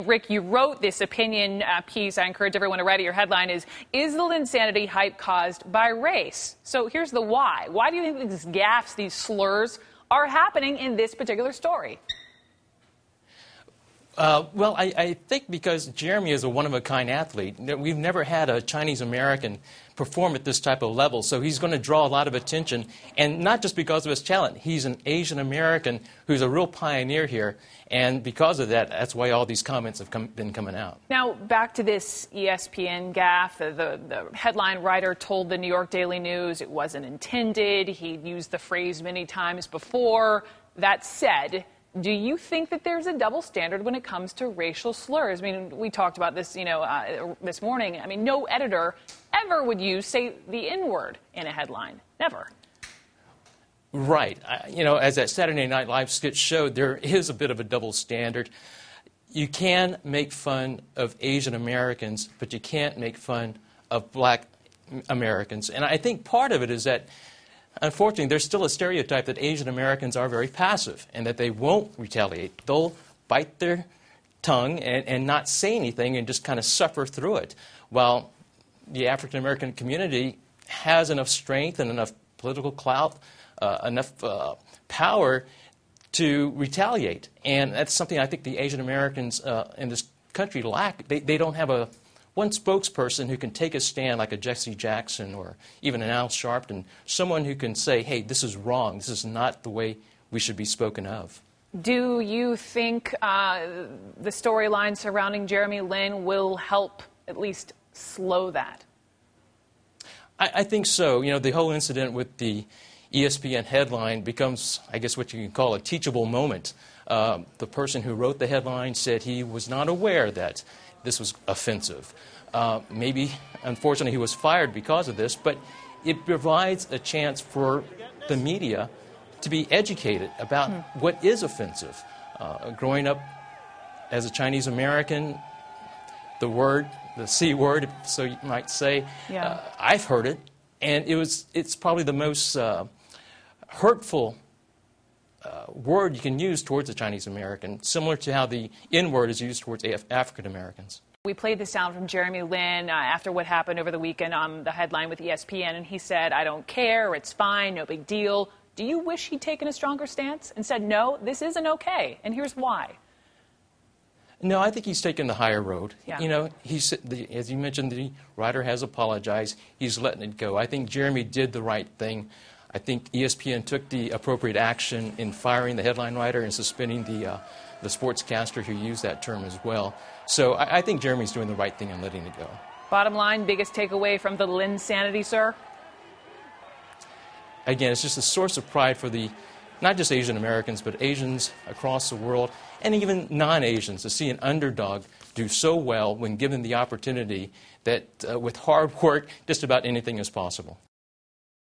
Rick, you wrote this opinion piece. I encourage everyone to read it. Your headline is the Linsanity hype caused by race? So here's the why. Why do you think these gaffes, these slurs, are happening in this particular story? Well, I think because Jeremy is a one-of-a-kind athlete. We've never had a Chinese-American perform at this type of level, so he's going to draw a lot of attention, and not just because of his talent. He's an Asian-American who's a real pioneer here, and because of that, that's why all these comments have been coming out. Now, back to this ESPN gaffe. The headline writer told the New York Daily News it wasn't intended. He'd used the phrase many times before. That said, do you think that there's a double standard when it comes to racial slurs? I mean, we talked about this, this morning. I mean, no editor ever would use, say, the N-word in a headline. Never. Right. As that Saturday Night Live skit showed, there is a bit of a double standard. You can make fun of Asian Americans, but you can't make fun of black Americans. And I think part of it is that, unfortunately, there's still a stereotype that Asian Americans are very passive and that they won't retaliate. They'll bite their tongue and not say anything and just kind of suffer through it. While the African American community has enough strength and enough political clout, enough power to retaliate. And that's something I think the Asian Americans in this country lack. They don't have one spokesperson who can take a stand like a Jesse Jackson or even an Al Sharpton, someone who can say, hey, this is wrong, this is not the way we should be spoken of. Do you think the storyline surrounding Jeremy Lin will help at least slow that? I think so. The whole incident with the ESPN headline becomes, I guess, what you can call a teachable moment. The person who wrote the headline said he was not aware that this was offensive. Maybe, unfortunately, he was fired because of this, but it provides a chance for the media to be educated about what is offensive. Growing up as a Chinese American, the C word, so you might say, I've heard it, and it's probably the most hurtful word you can use towards a Chinese American, similar to how the N word is used towards African Americans. We played this sound from Jeremy Lin after what happened over the weekend on the headline with ESPN, and he said, I don't care, it's fine, no big deal. Do you wish he'd taken a stronger stance and said, no, this isn't okay, and here's why? No, I think he's taken the higher road. Yeah. As you mentioned, the writer has apologized. He's letting it go. I think Jeremy did the right thing. I think ESPN took the appropriate action in firing the headline writer and suspending the sportscaster who used that term as well. So I think Jeremy's doing the right thing and letting it go. Bottom line, biggest takeaway from the Linsanity, sir? Again, it's just a source of pride for not just Asian Americans, but Asians across the world, and even non-Asians, to see an underdog do so well when given the opportunity that with hard work, just about anything is possible.